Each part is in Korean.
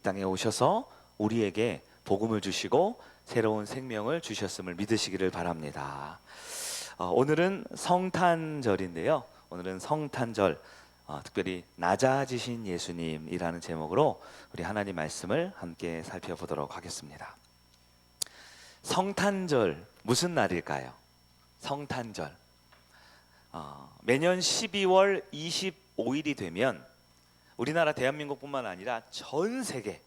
땅에 오셔서 우리에게 복음을 주시고 새로운 생명을 주셨음을 믿으시기를 바랍니다. 오늘은 성탄절인데요. 오늘은 성탄절, 특별히 낮아지신 예수님이라는 제목으로 우리 하나님 말씀을 함께 살펴보도록 하겠습니다. 성탄절, 무슨 날일까요? 성탄절, 매년 12월 25일이 되면 우리나라 대한민국뿐만 아니라 전 세계,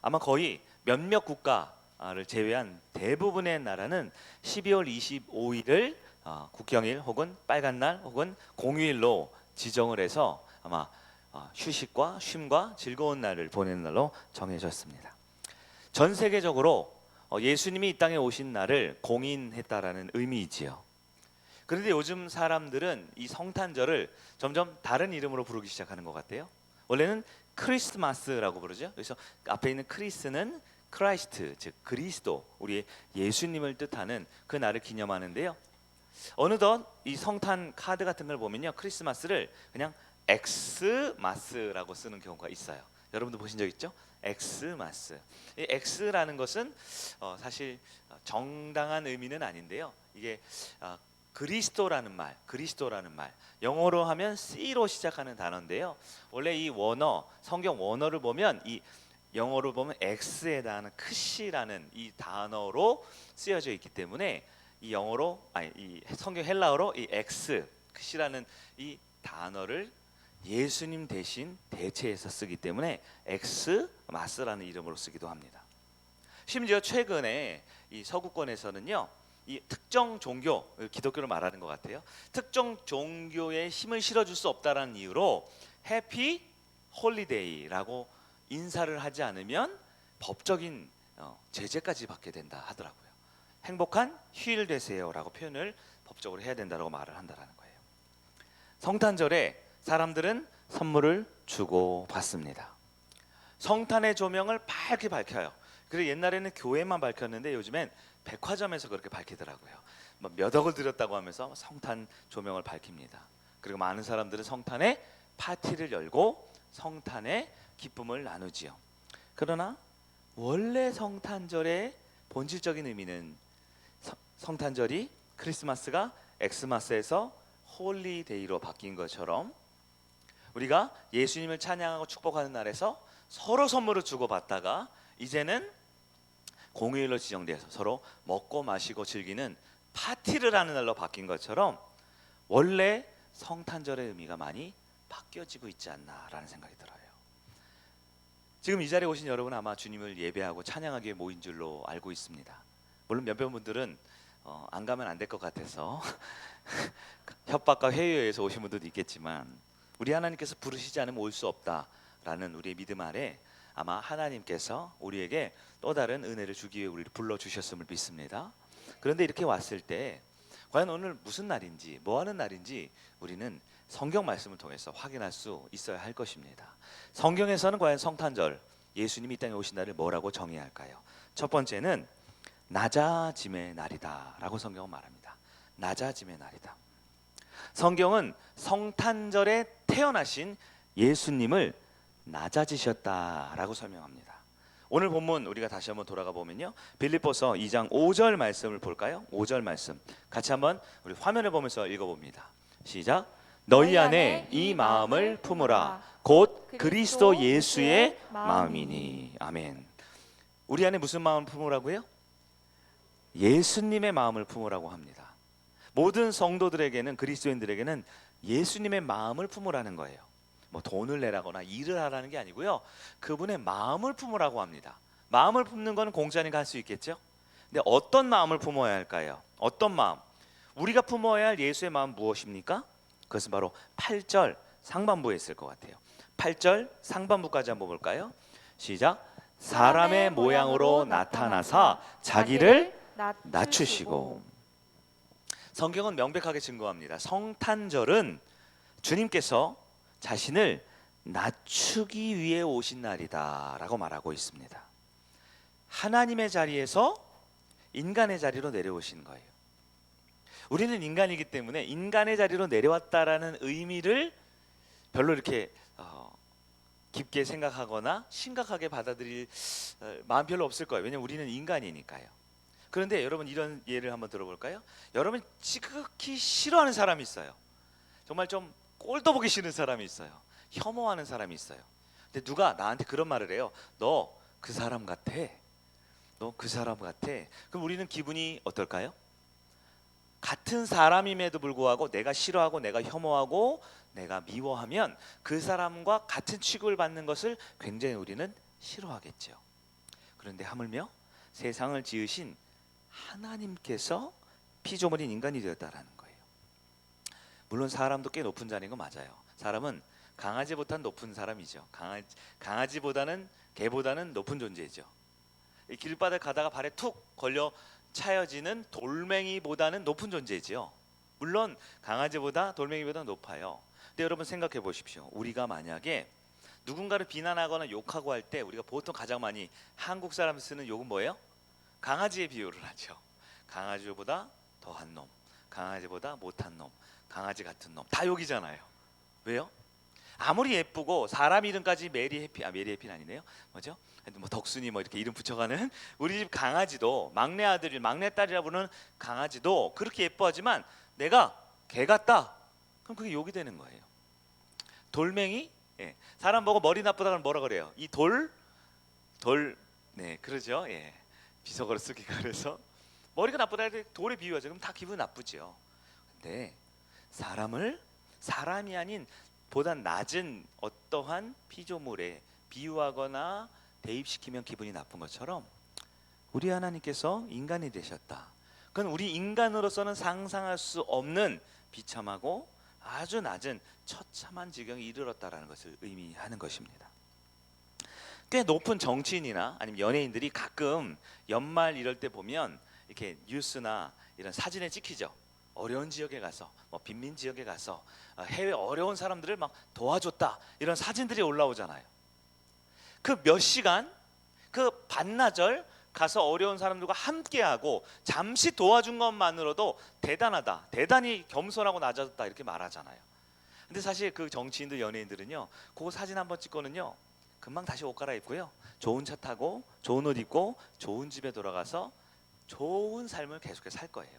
아마 거의 몇몇 국가를 제외한 대부분의 나라는 12월 25일을 국경일 혹은 빨간 날 혹은 공휴일로 지정을 해서 아마 휴식과 쉼과 즐거운 날을 보내는 날로 정해졌습니다. 전 세계적으로 예수님이 이 땅에 오신 날을 공인했다라는 의미이지요. 그런데 요즘 사람들은 이 성탄절을 점점 다른 이름으로 부르기 시작하는 것 같아요. 원래는 크리스마스라고 부르죠. 그래서 앞에 있는 크리스는 크라이스트, 즉 그리스도, 우리의 예수님을 뜻하는 그 날을 기념하는데요. 어느덧 이 성탄 카드 같은 걸 보면요, 크리스마스를 그냥 엑스마스라고 쓰는 경우가 있어요. 여러분도 보신 적 있죠? 엑스마스. 이 엑스라는 것은 사실 정당한 의미는 아닌데요. 이게 그리스도라는 말, 영어로 하면 C로 시작하는 단어인데요. 원래 이 원어, 성경 원어를 보면 이 영어로 보면 X에 달하는 크시라는 이 단어로 쓰여져 있기 때문에 이 성경 헬라어로 이 X, 크시라는 이 단어를 예수님 대신 대체해서 쓰기 때문에 엑스마스라는 이름으로 쓰기도 합니다. 심지어 최근에 이 서구권에서는요, 이 특정 종교, 기독교를 말하는 것 같아요. 특정 종교에 힘을 실어줄 수 없다라는 이유로 해피 홀리데이라고 인사를 하지 않으면 법적인 제재까지 받게 된다 하더라고요. 행복한 휴일 되세요라고 표현을 법적으로 해야 된다고 말을 한다라는 거예요. 성탄절에 사람들은 선물을 주고 받습니다. 성탄의 조명을 밝게 밝혀요. 그래서 옛날에는 교회만 밝혔는데 요즘엔 백화점에서 그렇게 밝히더라고요. 몇 억을 들였다고 하면서 성탄 조명을 밝힙니다. 그리고 많은 사람들은 성탄에 파티를 열고 성탄의 기쁨을 나누지요. 그러나 원래 성탄절의 본질적인 의미는 성탄절이 크리스마스가 엑스마스에서 홀리데이로 바뀐 것처럼 우리가 예수님을 찬양하고 축복하는 날에서 서로 선물을 주고받다가 이제는 공휴일로 지정돼서 서로 먹고 마시고 즐기는 파티를 하는 날로 바뀐 것처럼 원래 성탄절의 의미가 많이 바뀌어지고 있지 않나라는 생각이 들어요. 지금 이 자리에 오신 여러분 아마 주님을 예배하고 찬양하기 위해 모인 줄로 알고 있습니다. 물론 몇몇 분들은 안 가면 안 될 것 같아서 협박과 회유에서 오신 분들도 있겠지만 우리 하나님께서 부르시지 않으면 올 수 없다라는 우리의 믿음 아래 아마 하나님께서 우리에게 또 다른 은혜를 주기 위해 우리를 불러주셨음을 믿습니다. 그런데 이렇게 왔을 때 과연 오늘 무슨 날인지 뭐 하는 날인지 우리는 성경 말씀을 통해서 확인할 수 있어야 할 것입니다. 성경에서는 과연 성탄절, 예수님이 이 땅에 오신 날을 뭐라고 정의해야 할까요? 첫 번째는 낮아짐의 날이다 라고 성경은 말합니다. 낮아짐의 날이다. 성경은 성탄절에 태어나신 예수님을 낮아지셨다라고 설명합니다. 오늘 본문 우리가 다시 한번 돌아가 보면요, 빌립보서 2장 5절 말씀을 볼까요? 5절 말씀 같이 한번 우리 화면을 보면서 읽어봅니다. 시작. 너희 안에 이 마음을 품으라 곧 그리스도 예수의 마음이니. 아멘. 우리 안에 무슨 마음을 품으라고요? 예수님의 마음을 품으라고 합니다. 모든 성도들에게는, 그리스도인들에게는 예수님의 마음을 품으라는 거예요. 뭐 돈을 내라거나 일을 하라는 게 아니고요, 그분의 마음을 품으라고 합니다. 마음을 품는 건 공짜니까 할 수 있겠죠. 근데 어떤 마음을 품어야 할까요? 어떤 마음? 우리가 품어야 할 예수의 마음 무엇입니까? 그것은 바로 8절 상반부에 있을 것 같아요. 8절 상반부까지 한번 볼까요? 시작. 사람의 모양으로 나타나사 자기를 낮추시고. 성경은 명백하게 증거합니다. 성탄절은 주님께서 자신을 낮추기 위해 오신 날이다 라고 말하고 있습니다. 하나님의 자리에서 인간의 자리로 내려오신 거예요. 우리는 인간이기 때문에 인간의 자리로 내려왔다라는 의미를 별로 이렇게 깊게 생각하거나 심각하게 받아들일 마음 별로 없을 거예요. 왜냐면 우리는 인간이니까요. 그런데 여러분 이런 예를 한번 들어볼까요? 여러분 지극히 싫어하는 사람이 있어요. 정말 좀 꼴도 보기 싫은 사람이 있어요. 혐오하는 사람이 있어요. 근데 누가 나한테 그런 말을 해요. 너 그 사람 같아. 너 그 사람 같아. 그럼 우리는 기분이 어떨까요? 같은 사람임에도 불구하고 내가 싫어하고 내가 혐오하고 내가 미워하면 그 사람과 같은 취급을 받는 것을 굉장히 우리는 싫어하겠죠. 그런데 하물며 세상을 지으신 하나님께서 피조물인 인간이 되었다라는 거예요. 물론 사람도 꽤 높은 자리인 거 맞아요. 사람은 강아지보다는 높은 사람이죠. 강아지보다는 개보다는 높은 존재죠. 길바닥 가다가 발에 툭 걸려 차여지는 돌멩이보다는 높은 존재지요. 물론 강아지보다 돌멩이보다 높아요. 근데 여러분 생각해 보십시오. 우리가 만약에 누군가를 비난하거나 욕하고 할 때 우리가 보통 가장 많이 한국 사람 쓰는 욕은 뭐예요? 강아지에 비유를 하죠. 강아지보다 더한 놈, 강아지보다 못한 놈, 강아지 같은 놈, 다 욕이잖아요. 왜요? 아무리 예쁘고 사람 이름까지 메리 해피는 아니네요. 뭐죠? 뭐 덕순이 뭐 이렇게 이름 붙여가는 우리 집 강아지도 막내 아들, 막내 딸이라 부르는 강아지도 그렇게 예뻐하지만 내가 개 같다. 그럼 그게 욕이 되는 거예요. 돌멩이? 예. 사람 보고 머리 나쁘다 그러면 뭐라 그래요? 이 네, 그러죠. 예. 비속어로 쓰기가 그래서 머리가 나쁘다 할 때 돌에 비유하죠. 그럼 다 기분 나쁘죠. 근데 사람이 아닌 보다 낮은 어떠한 피조물에 비유하거나 대입시키면 기분이 나쁜 것처럼 우리 하나님께서 인간이 되셨다. 그건 우리 인간으로서는 상상할 수 없는 비참하고 아주 낮은 처참한 지경에 이르렀다라는 것을 의미하는 것입니다. 꽤 높은 정치인이나 아니면 연예인들이 가끔 연말 이럴 때 보면 이렇게 뉴스나 이런 사진에 찍히죠. 어려운 지역에 가서 뭐 빈민 지역에 가서 해외 어려운 사람들을 막 도와줬다 이런 사진들이 올라오잖아요. 그 몇 시간 그 반나절 가서 어려운 사람들과 함께하고 잠시 도와준 것만으로도 대단하다, 대단히 겸손하고 낮아졌다 이렇게 말하잖아요. 근데 사실 그 정치인들 연예인들은요 그 사진 한번 찍고는요 금방 다시 옷 갈아입고요 좋은 차 타고 좋은 옷 입고 좋은 집에 돌아가서 좋은 삶을 계속해서 살 거예요.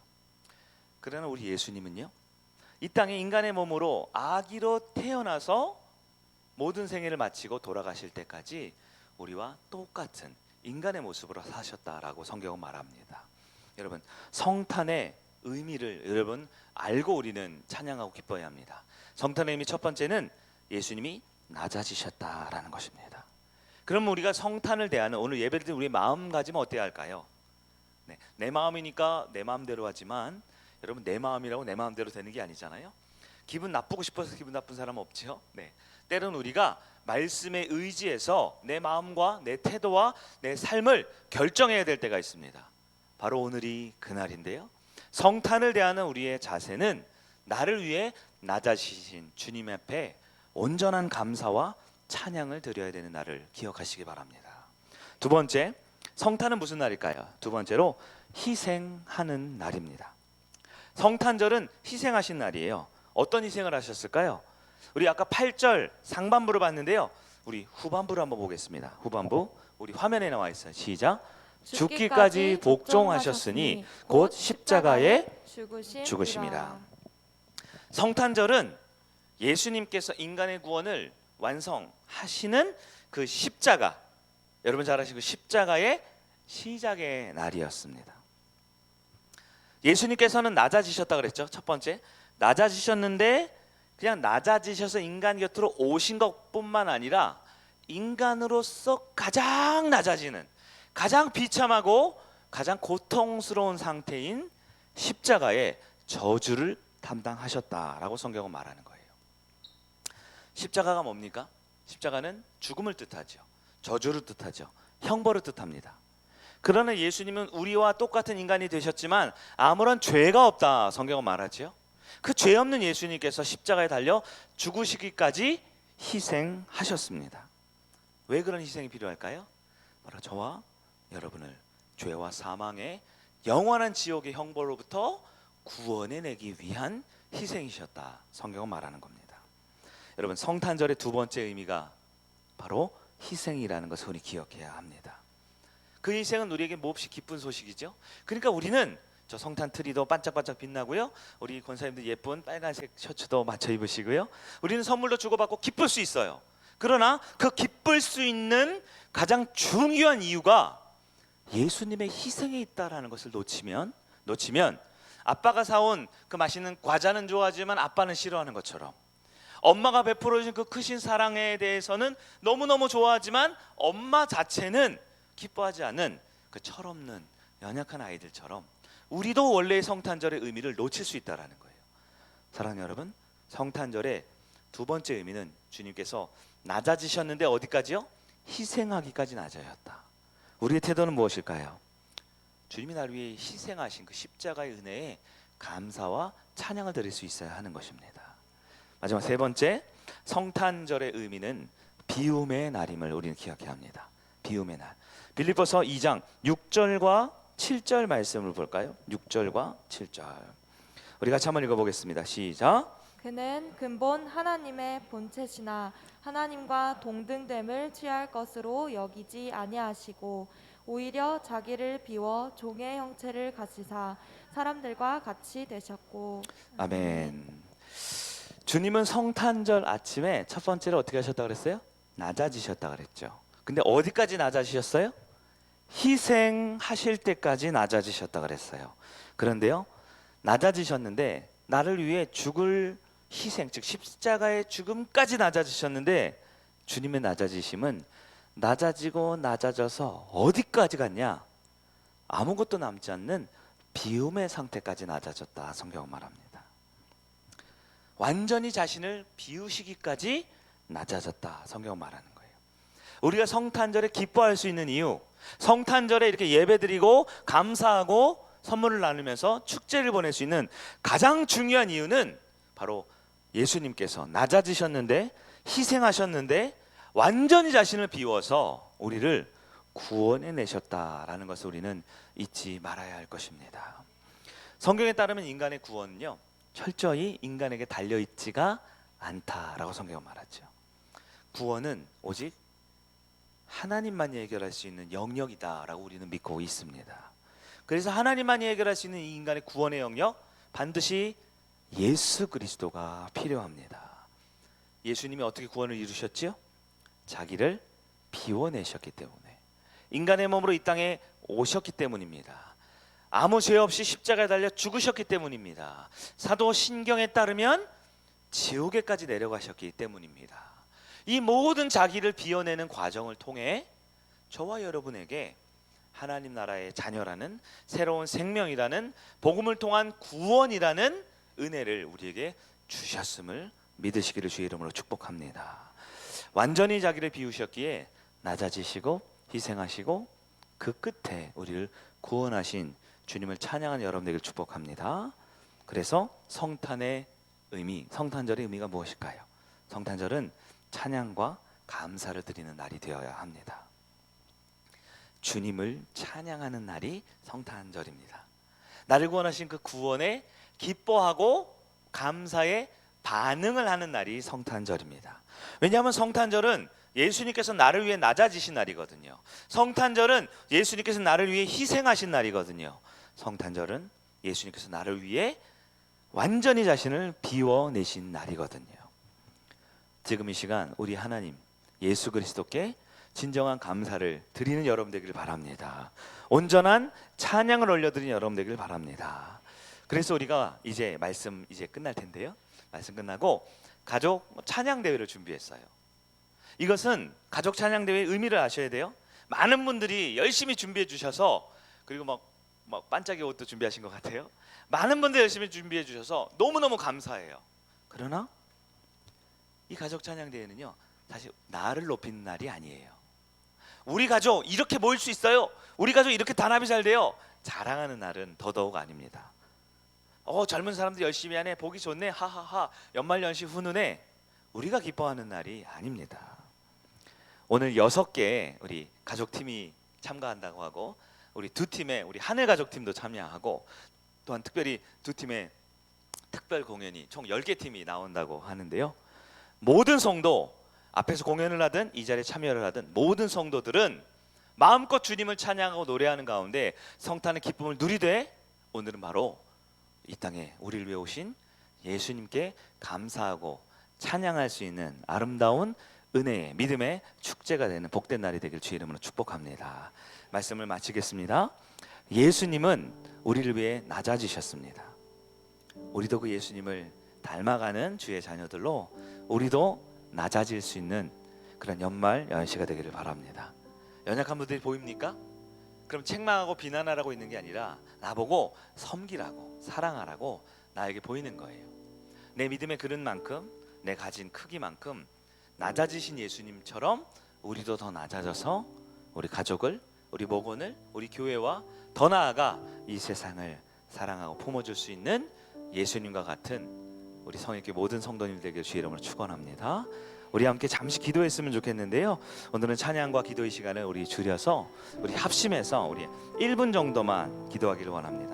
그러나 우리 예수님은요 이 땅에 인간의 몸으로 아기로 태어나서 모든 생애를 마치고 돌아가실 때까지 우리와 똑같은 인간의 모습으로 사셨다라고 성경은 말합니다. 여러분 성탄의 의미를 여러분 알고 우리는 찬양하고 기뻐해야 합니다. 성탄의 의미 첫 번째는 예수님이 낮아지셨다라는 것입니다. 그럼 우리가 성탄을 대하는 오늘 예배를 드리는 우리의 마음가짐은 어때야 할까요? 네, 내 마음이니까 내 마음대로 하지만 여러분 내 마음이라고 내 마음대로 되는 게 아니잖아요. 기분 나쁘고 싶어서 기분 나쁜 사람은 없죠. 네, 때로는 우리가 말씀에 의지해서 내 마음과 내 태도와 내 삶을 결정해야 될 때가 있습니다. 바로 오늘이 그날인데요. 성탄을 대하는 우리의 자세는 나를 위해 낮아지신 주님 앞에 온전한 감사와 찬양을 드려야 되는 날을 기억하시기 바랍니다. 두 번째, 성탄은 무슨 날일까요? 두 번째로 희생하는 날입니다. 성탄절은 희생하신 날이에요. 어떤 희생을 하셨을까요? 우리 아까 8절 상반부를 봤는데요. 우리 후반부를 한번 보겠습니다. 후반부 우리 화면에 나와 있어요. 시작. 죽기까지 복종하셨으니 곧 십자가에 죽으심이라. 성탄절은 예수님께서 인간의 구원을 완성하시는 그 십자가, 여러분 잘 아시고 십자가의 시작의 날이었습니다. 예수님께서는 낮아지셨다 그랬죠. 첫 번째 낮아지셨는데 그냥 낮아지셔서 인간 곁으로 오신 것뿐만 아니라 인간으로서 가장 낮아지는 가장 비참하고 가장 고통스러운 상태인 십자가의 저주를 담당하셨다라고 성경은 말하는 거예요. 십자가가 뭡니까? 십자가는 죽음을 뜻하죠. 저주를 뜻하죠. 형벌을 뜻합니다. 그러나 예수님은 우리와 똑같은 인간이 되셨지만 아무런 죄가 없다 성경은 말하죠. 그 죄 없는 예수님께서 십자가에 달려 죽으시기까지 희생하셨습니다. 왜 그런 희생이 필요할까요? 바로 저와 여러분을 죄와 사망의 영원한 지옥의 형벌로부터 구원해내기 위한 희생이셨다 성경은 말하는 겁니다. 여러분 성탄절의 두 번째 의미가 바로 희생이라는 것을 우리 기억해야 합니다. 그 희생은 우리에게 몹시 기쁜 소식이죠. 그러니까 우리는 저 성탄 트리도 반짝반짝 빛나고요. 우리 권사님들 예쁜 빨간색 셔츠도 맞춰 입으시고요. 우리는 선물도 주고받고 기쁠 수 있어요. 그러나 그 기쁠 수 있는 가장 중요한 이유가 예수님의 희생에 있다라는 것을 놓치면 아빠가 사온 그 맛있는 과자는 좋아하지만 아빠는 싫어하는 것처럼, 엄마가 베풀어준 그 크신 사랑에 대해서는 너무너무 좋아하지만 엄마 자체는 기뻐하지 않는 그 철없는 연약한 아이들처럼 우리도 원래의 성탄절의 의미를 놓칠 수 있다는 거예요. 사랑하는 여러분, 성탄절의 두 번째 의미는 주님께서 낮아지셨는데 어디까지요? 희생하기까지 낮아졌다. 우리의 태도는 무엇일까요? 주님이 나를 위해 희생하신 그 십자가의 은혜에 감사와 찬양을 드릴 수 있어야 하는 것입니다. 마지막 세 번째, 성탄절의 의미는 비움의 날임을 우리는 기억해야 합니다. 비움의 날. 빌립보서 2장 6절과 7절 말씀을 볼까요? 6절과 7절. 우리 같이 한번 읽어보겠습니다. 시작. 그는 근본 하나님의 본체시나 하나님과 동등됨을 취할 것으로 여기지 아니하시고 오히려 자기를 비워 종의 형체를 가지사 사람들과 같이 되셨고. 아멘. 주님은 성탄절 아침에 첫 번째로 어떻게 하셨다 그랬어요? 낮아지셨다 그랬죠. 근데 어디까지 낮아지셨어요? 희생하실 때까지 낮아지셨다 그랬어요. 그런데요, 낮아지셨는데 나를 위해 죽을 희생, 즉 십자가의 죽음까지 낮아지셨는데 주님의 낮아지심은 낮아지고 낮아져서 어디까지 갔냐? 아무것도 남지 않는 비움의 상태까지 낮아졌다, 성경은 말합니다. 완전히 자신을 비우시기까지 낮아졌다, 성경은 말하는 거예요. 우리가 성탄절에 기뻐할 수 있는 이유, 성탄절에 이렇게 예배드리고 감사하고 선물을 나누면서 축제를 보낼 수 있는 가장 중요한 이유는 바로 예수님께서 낮아지셨는데, 희생하셨는데 완전히 자신을 비워서 우리를 구원해 내셨다라는 것을 우리는 잊지 말아야 할 것입니다. 성경에 따르면 인간의 구원은요, 철저히 인간에게 달려있지가 않다라고 성경은 말하죠. 구원은 오직 하나님만이 해결할 수 있는 영역이다라고 우리는 믿고 있습니다. 그래서 하나님만이 해결할 수 있는 이 인간의 구원의 영역, 반드시 예수 그리스도가 필요합니다. 예수님이 어떻게 구원을 이루셨지요? 자기를 비워내셨기 때문에, 인간의 몸으로 이 땅에 오셨기 때문입니다. 아무 죄 없이 십자가에 달려 죽으셨기 때문입니다. 사도 신경에 따르면 지옥에까지 내려가셨기 때문입니다. 이 모든 자기를 비워내는 과정을 통해 저와 여러분에게 하나님 나라의 자녀라는 새로운 생명이라는 복음을 통한 구원이라는 은혜를 우리에게 주셨음을 믿으시기를 주의 이름으로 축복합니다. 완전히 자기를 비우셨기에 낮아지시고 희생하시고 그 끝에 우리를 구원하신 주님을 찬양하는 여러분 되기를 축복합니다. 그래서 성탄의 의미, 성탄절의 의미가 무엇일까요? 성탄절은 찬양과 감사를 드리는 날이 되어야 합니다. 주님을 찬양하는 날이 성탄절입니다. 나를 구원하신 그 구원에 기뻐하고 감사에 반응을 하는 날이 성탄절입니다. 왜냐하면 성탄절은 예수님께서 나를 위해 낮아지신 날이거든요. 성탄절은 예수님께서 나를 위해 희생하신 날이거든요. 성탄절은 예수님께서 나를 위해 완전히 자신을 비워내신 날이거든요. 지금 이 시간 우리 하나님 예수 그리스도께 진정한 감사를 드리는 여러분 되기를 바랍니다. 온전한 찬양을 올려드리는 여러분 되기를 바랍니다. 그래서 우리가 이제 말씀 이제 끝날 텐데요, 말씀 끝나고 가족 찬양 대회를 준비했어요. 이것은 가족 찬양 대회의 의미를 아셔야 돼요. 많은 분들이 열심히 준비해 주셔서, 그리고 막 반짝이 옷도 준비하신 것 같아요. 많은 분들 열심히 준비해 주셔서 너무너무 감사해요. 그러나 이 가족 찬양 대회는요, 사실 나를 높이는 날이 아니에요. 우리 가족 이렇게 모일 수 있어요, 우리 가족 이렇게 단합이 잘 돼요, 자랑하는 날은 더더욱 아닙니다. 젊은 사람들 열심히 하네, 보기 좋네, 하하하, 연말연시 훈훈해, 우리가 기뻐하는 날이 아닙니다. 오늘 6개 우리 가족팀이 참가한다고 하고, 우리 두 팀의 우리 하늘 가족팀도 참여하고, 또한 특별히 두 팀의 특별 공연이 총 10개 팀이 나온다고 하는데요, 모든 성도 앞에서 공연을 하든 이 자리에 참여를 하든 모든 성도들은 마음껏 주님을 찬양하고 노래하는 가운데 성탄의 기쁨을 누리되 오늘은 바로 이 땅에 우리를 위해 오신 예수님께 감사하고 찬양할 수 있는 아름다운 은혜의 믿음의 축제가 되는 복된 날이 되길 주의 이름으로 축복합니다. 말씀을 마치겠습니다. 예수님은 우리를 위해 낮아지셨습니다. 우리도 그 예수님을 닮아가는 주의 자녀들로 우리도 낮아질 수 있는 그런 연말 연시가 되기를 바랍니다. 연약한 분들이 보입니까? 그럼 책망하고 비난하라고 있는 게 아니라 나보고 섬기라고 사랑하라고 나에게 보이는 거예요. 내 믿음의 그릇만큼 내 가진 크기만큼 낮아지신 예수님처럼 우리도 더 낮아져서 우리 가족을, 우리 목원을, 우리 교회와 더 나아가 이 세상을 사랑하고 품어줄 수 있는 예수님과 같은 우리 성일교회 모든 성도님들에게 주의 이름으로 축원합니다. 우리 함께 잠시 기도했으면 좋겠는데요. 오늘은 찬양과 기도의 시간을 우리 줄여서 우리 합심해서 우리 1분 정도만 기도하기를 원합니다.